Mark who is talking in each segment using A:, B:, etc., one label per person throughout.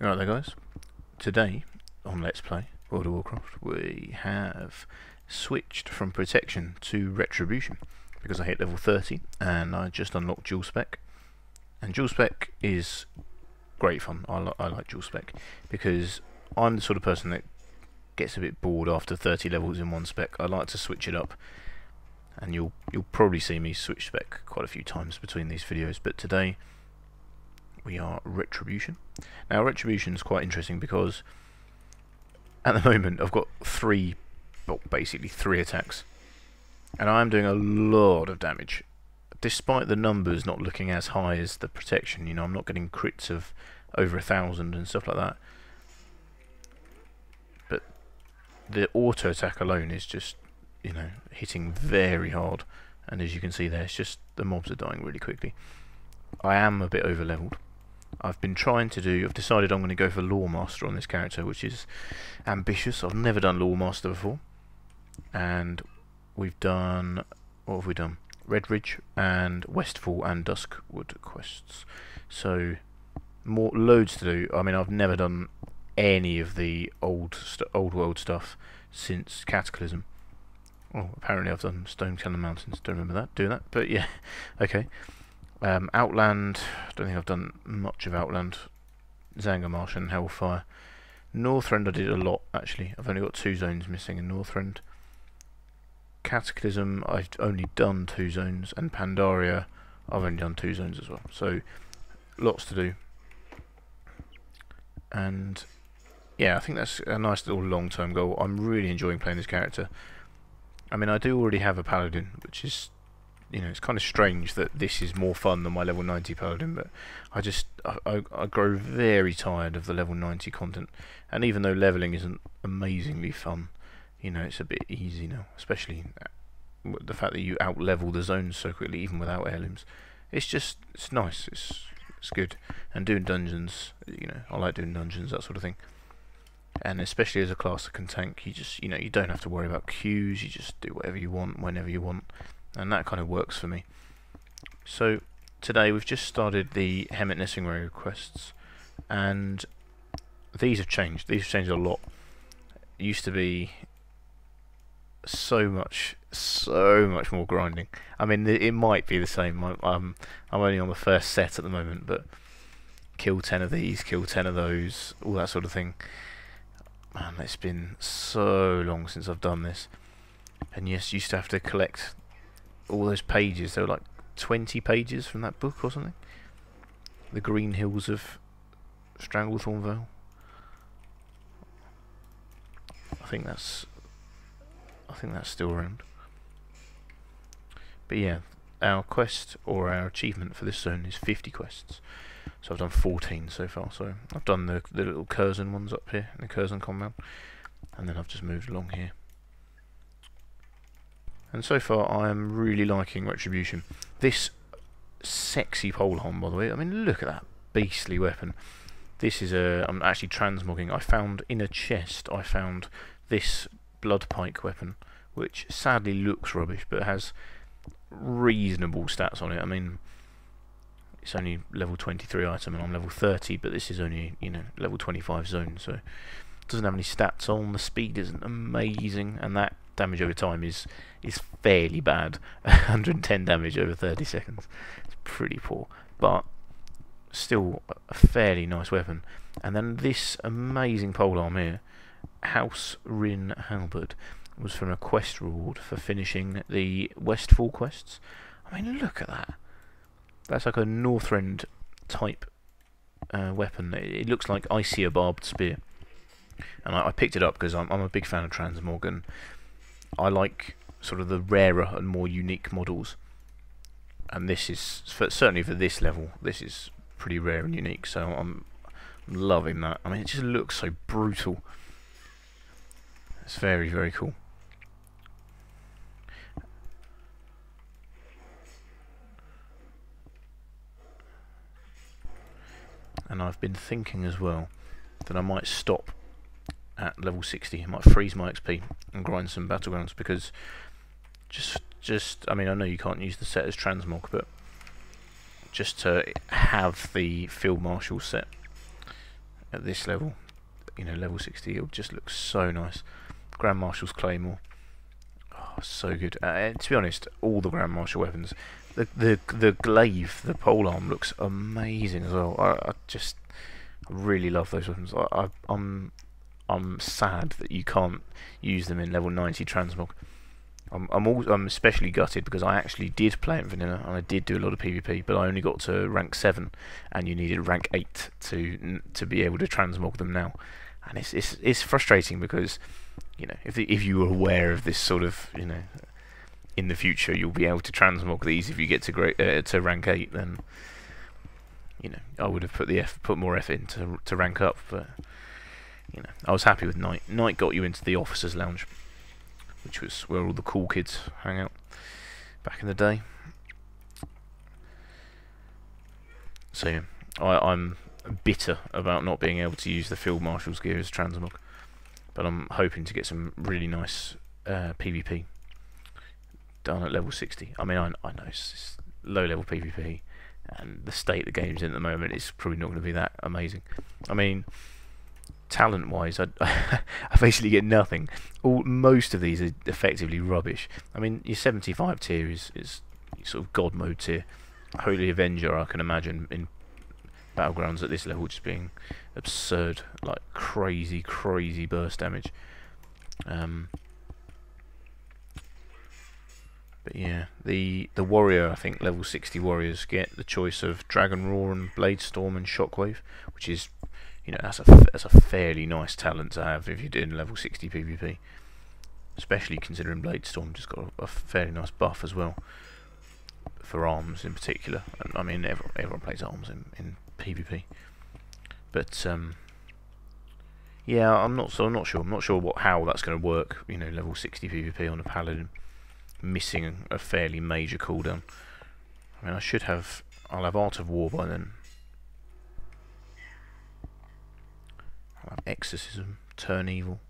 A: Alright there guys, today on Let's Play World of Warcraft we have switched from Protection to Retribution because I hit level 30 and I just unlocked Dual Spec, and Dual Spec is great fun. I like Dual Spec because I'm the sort of person that gets a bit bored after 30 levels in one spec. I like to switch it up, and you'll probably see me switch spec quite a few times between these videos, but today we are Retribution. Now Retribution is quite interesting because at the moment I've got basically three attacks, and I am doing a lot of damage despite the numbers not looking as high as the Protection. You know, I'm not getting crits of over 1,000 and stuff like that, but the auto attack alone is just, you know, hitting very hard, and as you can see there, it's just the mobs are dying really quickly. I am a bit over leveled. I've decided I'm going to go for Lawmaster on this character, which is ambitious. I've never done Lawmaster before, and we've done, what have we done? Redridge and Westfall and Duskwood quests, so loads to do. I mean, I've never done any of the old world stuff since Cataclysm. Oh, apparently I've done Stone Cannon Mountains. Don't remember doing that, but yeah, okay. Outland, don't think I've done much of Outland. Zangarmarsh and Hellfire. Northrend I did a lot actually. I've only got 2 zones missing in Northrend. Cataclysm I've only done 2 zones, and Pandaria I've only done 2 zones as well. So lots to do. And yeah, I think that's a nice little long-term goal. I'm really enjoying playing this character. I mean, I do already have a Paladin, which is, you know, it's kind of strange that this is more fun than my level 90 Paladin, but I grow very tired of the level 90 content, and even though leveling isn't amazingly fun, you know, it's a bit easy now, especially the fact that you out-level the zones so quickly, even without heirlooms. It's nice, it's good, and doing dungeons, you know, I like doing dungeons, that sort of thing. And especially as a class that can tank, you know, you don't have to worry about queues, you just do whatever you want, whenever you want. And that kind of works for me. So today we've just started the Hemet Nesingray quests, and these have changed. These have changed a lot. It used to be so much more grinding. I mean, it might be the same. I'm only on the first set at the moment, but kill 10 of these, kill 10 of those, all that sort of thing. Man, it's been so long since I've done this. And yes, you used to have to collect all those pages. There were like 20 pages from that book or something. The Green Hills of Stranglethorn Vale. I think that's still around. But yeah, our quest, or our achievement for this zone, is 50 quests. So I've done 14 so far. So I've done the little Curzon ones up here, the Curzon compound, and then I've just moved along here. And so far I am really liking Retribution. This sexy polearm, by the way, I mean, look at that beastly weapon. This is I'm actually transmogging. I found in a chest, I found this Bloodpike weapon, which sadly looks rubbish, but has reasonable stats on it. I mean, it's only level 23 item and I'm level 30, but this is only, you know, level 25 zone, so it doesn't have any stats on. The speed isn't amazing, and that damage over time is fairly bad. 110 damage over 30 seconds. It's pretty poor, but still a fairly nice weapon. And then this amazing polearm here, House Rin Halberd, was from a quest reward for finishing the Westfall quests. I mean, look at that. That's like a Northrend type weapon. It looks like I see a barbed spear, and I picked it up because I'm a big fan of Transmog, and I like sort of the rarer and more unique models, and this is certainly for this level. This is pretty rare and unique, so I'm loving that. I mean, it just looks so brutal. It's very, very cool. And I've been thinking as well that I might stop at level 60. I might freeze my XP and grind some battlegrounds, because I mean, I know you can't use the set as transmog, but just to have the Field Marshal set at this level, you know, level 60, it just looks so nice. Grand Marshal's Claymore, oh, so good. And to be honest, all the Grand Marshal weapons, the glaive, the polearm looks amazing as well. I just really love those weapons. I'm sad that you can't use them in level 90 transmog. I'm especially gutted because I actually did play it in vanilla and I did do a lot of PvP, but I only got to rank 7, and you needed rank 8 to be able to transmog them now. And it's frustrating because, you know, if you were aware of this sort of, you know, in the future you'll be able to transmog these if you get to rank 8, then, you know, I would have put more effort into to rank up. But, you know, I was happy with Knight. Knight got you into the officers' lounge, which was where all the cool kids hang out back in the day. So yeah, I'm bitter about not being able to use the Field Marshal's gear as transmog, but I'm hoping to get some really nice PvP done at level 60. I mean, I know it's low level PvP, and the state the game's in at the moment is probably not going to be that amazing. I mean, talent wise, I basically get nothing. Most of these are effectively rubbish. I mean, your 75 tier is sort of god mode tier. Holy Avenger, I can imagine in Battlegrounds at this level just being absurd, like crazy burst damage. But yeah, the warrior, I think level 60 warriors get the choice of Dragon Roar and Blade Storm and Shockwave, which is, you know, that's a fairly nice talent to have if you're doing level 60 PvP, especially considering Blade Storm just got a fairly nice buff as well for arms in particular. And I mean, everyone plays arms in PvP, but yeah, I'm not sure. I'm not sure how that's going to work. You know, level 60 PvP on a paladin missing a fairly major cooldown. I mean, I'll have Art of War by then. I'll have Exorcism, Turn Evil,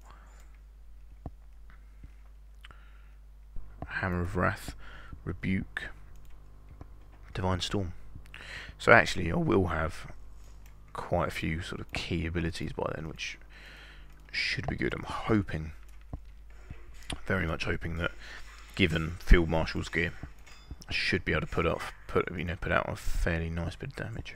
A: Hammer of Wrath, Rebuke, Divine Storm. So actually I will have quite a few sort of key abilities by then, which should be good. I'm hoping, very much hoping, that given Field Marshal's gear, I should be able to put out a fairly nice bit of damage.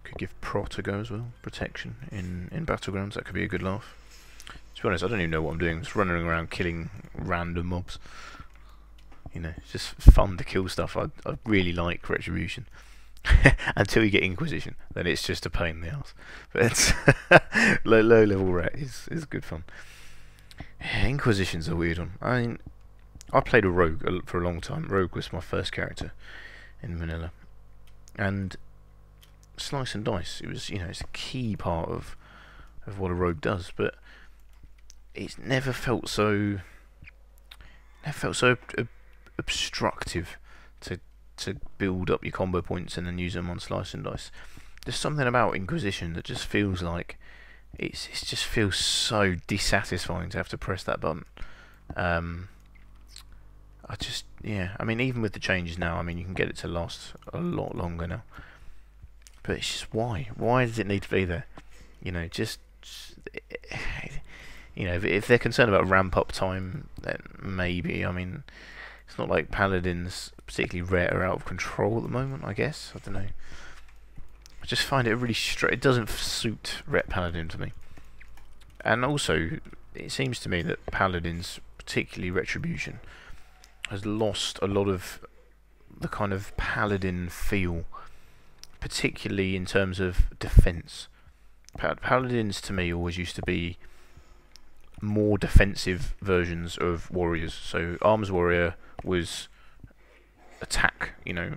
A: Could give Prot a go as well, protection in Battlegrounds. That could be a good laugh. To be honest, I don't even know what I'm doing. I'm just running around killing random mobs. You know, it's just fun to kill stuff. I really like Retribution. Until you get Inquisition, then it's just a pain in the ass. But it's low level ret is good fun. Inquisition's a weird one. I mean, I played a rogue for a long time. Rogue was my first character in vanilla, and slice and dice. It was, you know, it's a key part of what a rogue does, but it's never felt so obstructive to build up your combo points and then use them on slice and dice. There's something about Inquisition that just feels like it just feels so dissatisfying to have to press that button. I mean, even with the changes now, I mean, you can get it to last a lot longer now. But it's just why does it need to be there? You know, you know, if they're concerned about ramp up time, then maybe. I mean, it's not like Paladins, particularly rare, are out of control at the moment, I guess. I don't know. I just find it really it doesn't suit Ret Paladin to me. And also, it seems to me that Paladins, particularly Retribution, has lost a lot of the kind of Paladin feel, particularly in terms of defense. Paladins to me always used to be more defensive versions of warriors. So Arms Warrior was attack, you know,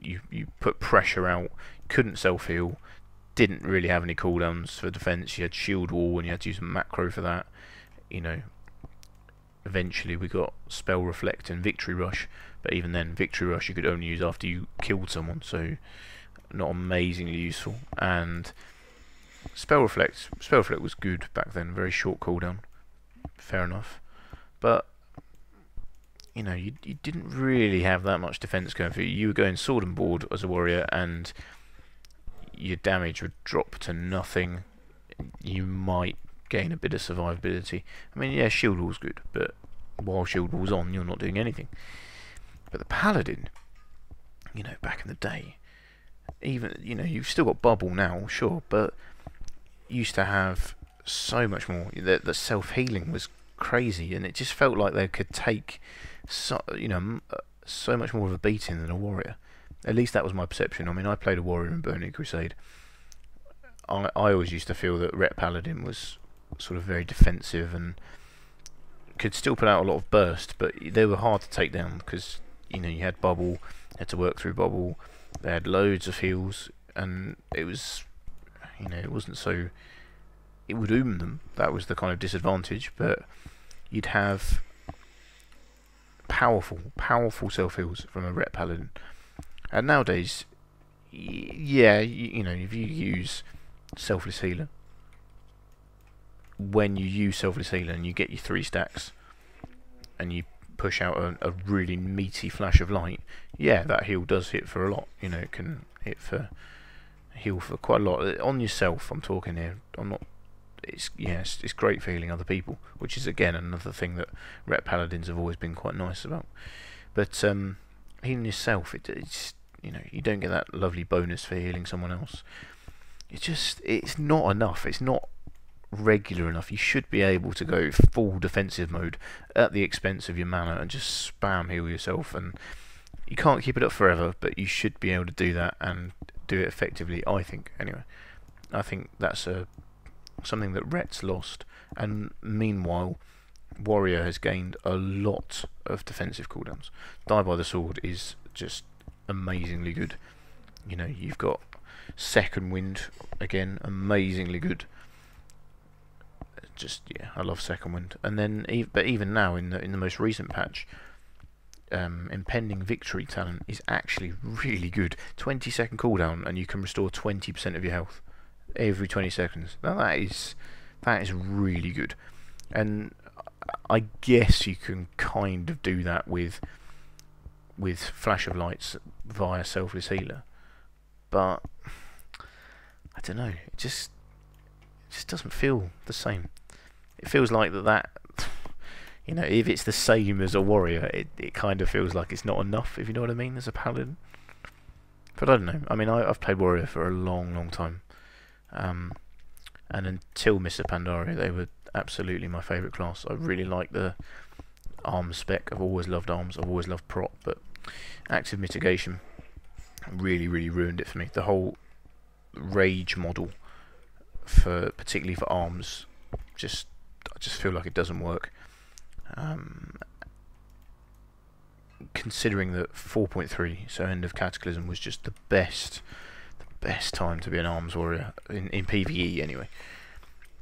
A: you put pressure out, couldn't self-heal, didn't really have any cooldowns for defense. You had shield wall and you had to use a macro for that. You know, eventually we got Spell Reflect and Victory Rush, but even then Victory Rush you could only use after you killed someone, so not amazingly useful. And Spell Reflect was good back then, very short cooldown, fair enough, but you know, you didn't really have that much defense going for you. You were going sword and board as a warrior, and your damage would drop to nothing. You might gain a bit of survivability. I mean, yeah, shield wall's good, but while shield wall's on, you're not doing anything. But the paladin, you know, back in the day, even, you know, you've still got bubble now, sure, but used to have so much more. The self-healing was crazy, and it just felt like they could take so, you know, so much more of a beating than a warrior. At least that was my perception. I mean, I played a warrior in Burning Crusade. I always used to feel that Ret Paladin was sort of very defensive and could still put out a lot of burst, but they were hard to take down because, you know, you had bubble, had to work through bubble. They had loads of heals, and it was, you know, it wasn't so. It would oom them. That was the kind of disadvantage, but you'd have powerful self heals from a Ret Paladin. And nowadays, yeah, you know, if you use Selfless Healer, when you use Selfless Healer and you get your 3 stacks, and you push out a really meaty flash of light, yeah, that heal does hit for a lot. You know, it can heal for quite a lot on yourself. I'm talking here. I'm not. It's great for healing other people, which is again another thing that Ret Paladins have always been quite nice about. But healing yourself, it's, you know, you don't get that lovely bonus for healing someone else. It's not enough. It's not regular enough. You should be able to go full defensive mode at the expense of your mana and just spam heal yourself. And you can't keep it up forever, but you should be able to do that and do it effectively, I think. Anyway, I think that's something that Ret's lost, and meanwhile Warrior has gained a lot of defensive cooldowns. Die by the Sword is just amazingly good. You know, you've got Second Wind, again, amazingly good. Just, yeah, I love Second Wind. And then, but even now in the most recent patch, Impending Victory talent is actually really good. 20-second cooldown, and you can restore 20% of your health every 20 seconds. Now that is really good, and I guess you can kind of do that with Flash of Lights via Selfless Healer, but I don't know. It just doesn't feel the same. It feels like that. You know, if it's the same as a warrior, it kind of feels like it's not enough, if you know what I mean, as a paladin. But I don't know. I mean, I've played warrior for a long time. And until Mists of Pandaria, they were absolutely my favourite class. I really like the arms spec. I've always loved arms. I've always loved prot, but active mitigation really ruined it for me. The whole rage model, particularly for arms, I just feel like it doesn't work. Considering that 4.3, so End of Cataclysm, was just the best time to be an arms warrior in PvE anyway.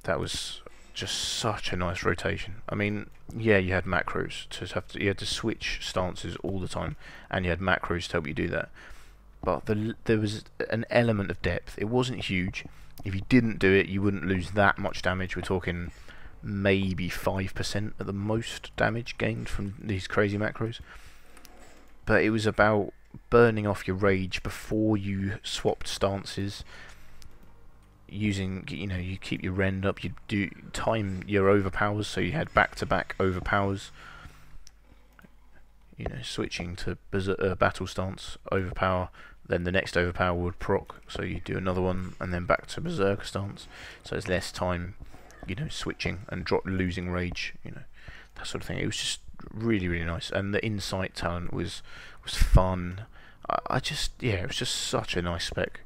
A: That was just such a nice rotation. I mean, yeah, you had macros you had to switch stances all the time, and you had macros to help you do that. But there was an element of depth. It wasn't huge. If you didn't do it, you wouldn't lose that much damage. We're talking maybe 5% at the most damage gained from these crazy macros. But it was about burning off your rage before you swapped stances. Using, you know, you keep your rend up, you do time your overpowers, so you had back-to-back overpowers. You know, switching to battle stance, overpower, then the next overpower would proc, so you do another one, and then back to berserker stance. So it's less time, you know, switching and losing rage, you know, that sort of thing. It was just really nice, and the insight talent was fun. Yeah, it was just such a nice spec,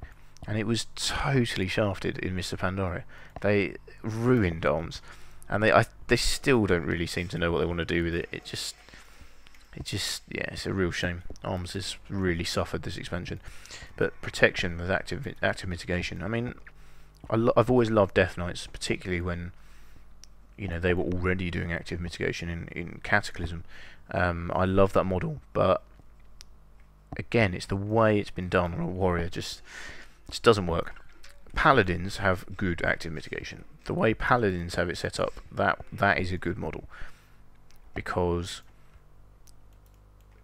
A: and it was totally shafted in Mists of Pandaria. They ruined arms, and they still don't really seem to know what they want to do with it. It just yeah, it's a real shame. Arms has really suffered this expansion, but protection with active mitigation. I mean, I've always loved Death Knights, particularly when, you know, they were already doing active mitigation in Cataclysm. I love that model, but again, it's the way it's been done on a warrior just doesn't work. Paladins have good active mitigation. The way Paladins have it set up, that is a good model, because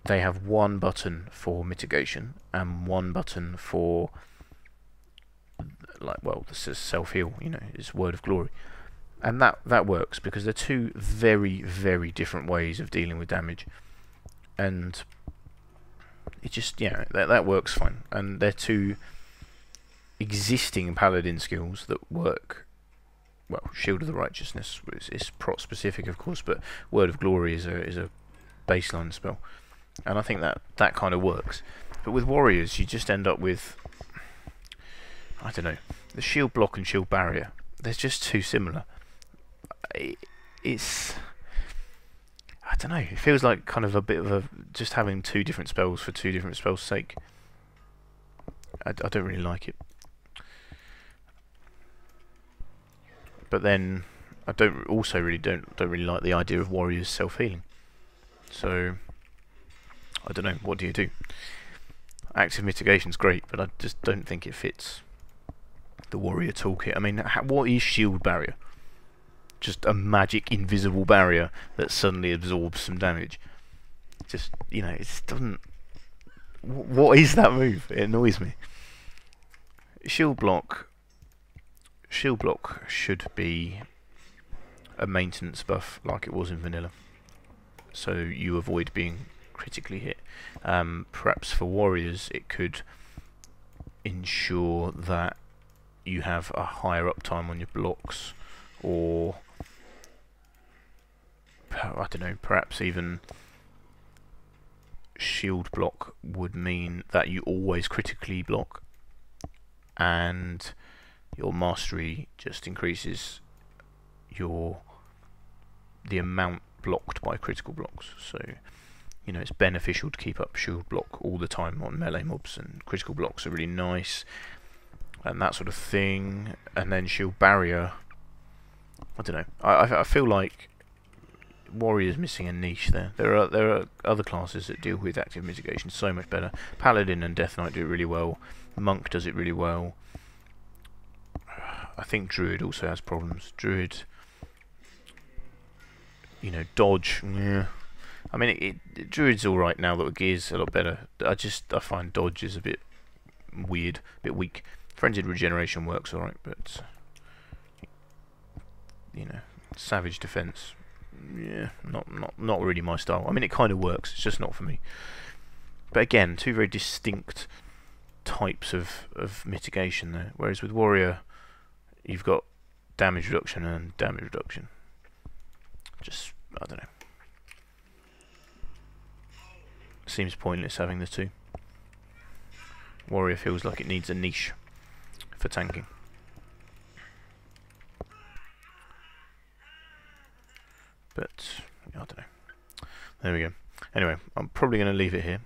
A: they have one button for mitigation and one button for like, well, this is self-heal, you know, it's Word of Glory. And that works because they're two very, very different ways of dealing with damage. And it just, yeah, that works fine. And they're two existing Paladin skills that work. Well, Shield of the Righteousness is prot specific, of course, but Word of Glory is a baseline spell, and I think that kind of works. But with warriors, you just end up with, I don't know, the shield block and shield barrier. They're just too similar. It's, I don't know. It feels like kind of a bit of a just having two different spells for two different spells' sake. I don't really like it. But then I don't really like the idea of warriors self-healing. So I don't know. What do you do? Active mitigation's great, but I just don't think it fits the warrior toolkit. I mean, what is shield barrier? Just a magic invisible barrier that suddenly absorbs some damage. Just, you know, it just doesn't. What is that move? It annoys me. Shield block should be a maintenance buff like it was in vanilla, so you avoid being critically hit. Perhaps for warriors it could ensure that you have a higher uptime on your blocks, or I don't know, perhaps even shield block would mean that you always critically block, and your mastery just increases the amount blocked by critical blocks. So, you know, it's beneficial to keep up shield block all the time on melee mobs, and critical blocks are really nice and that sort of thing. And then shield barrier, I don't know, I feel like warrior's missing a niche there. There are other classes that deal with active mitigation so much better. Paladin and Death Knight do it really well. Monk does it really well. I think Druid also has problems. Druid, you know, dodge. Yeah. I mean, Druid's all right now that the gear's a lot better. I find dodge is a bit weird, a bit weak. Frenzied regeneration works all right, but you know, savage defense, yeah, not really my style. I mean, it kind of works. It's just not for me. But again, two very distinct types of mitigation there. Whereas with warrior, you've got damage reduction and damage reduction. Just, I don't know. Seems pointless having the two. Warrior feels like it needs a niche for tanking. But, I don't know. There we go. Anyway, I'm probably going to leave it here.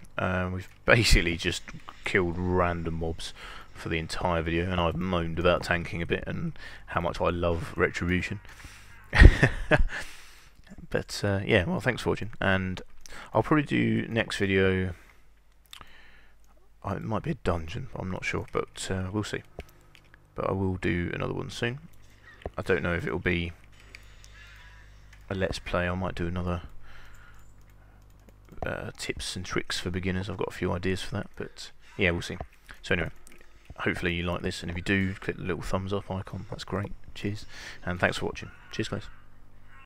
A: We've basically just killed random mobs for the entire video, and I've moaned about tanking a bit and how much I love Retribution. But yeah, well, thanks for watching, and I'll probably do next video. It might be a dungeon, I'm not sure, but we'll see. But I will do another one soon. I don't know if it'll be a let's play. I might do another tips and tricks for beginners. I've got a few ideas for that, but yeah, we'll see. So anyway, hopefully you like this, and if you do, click the little thumbs up icon. That's great. Cheers, and thanks for watching. Cheers, guys.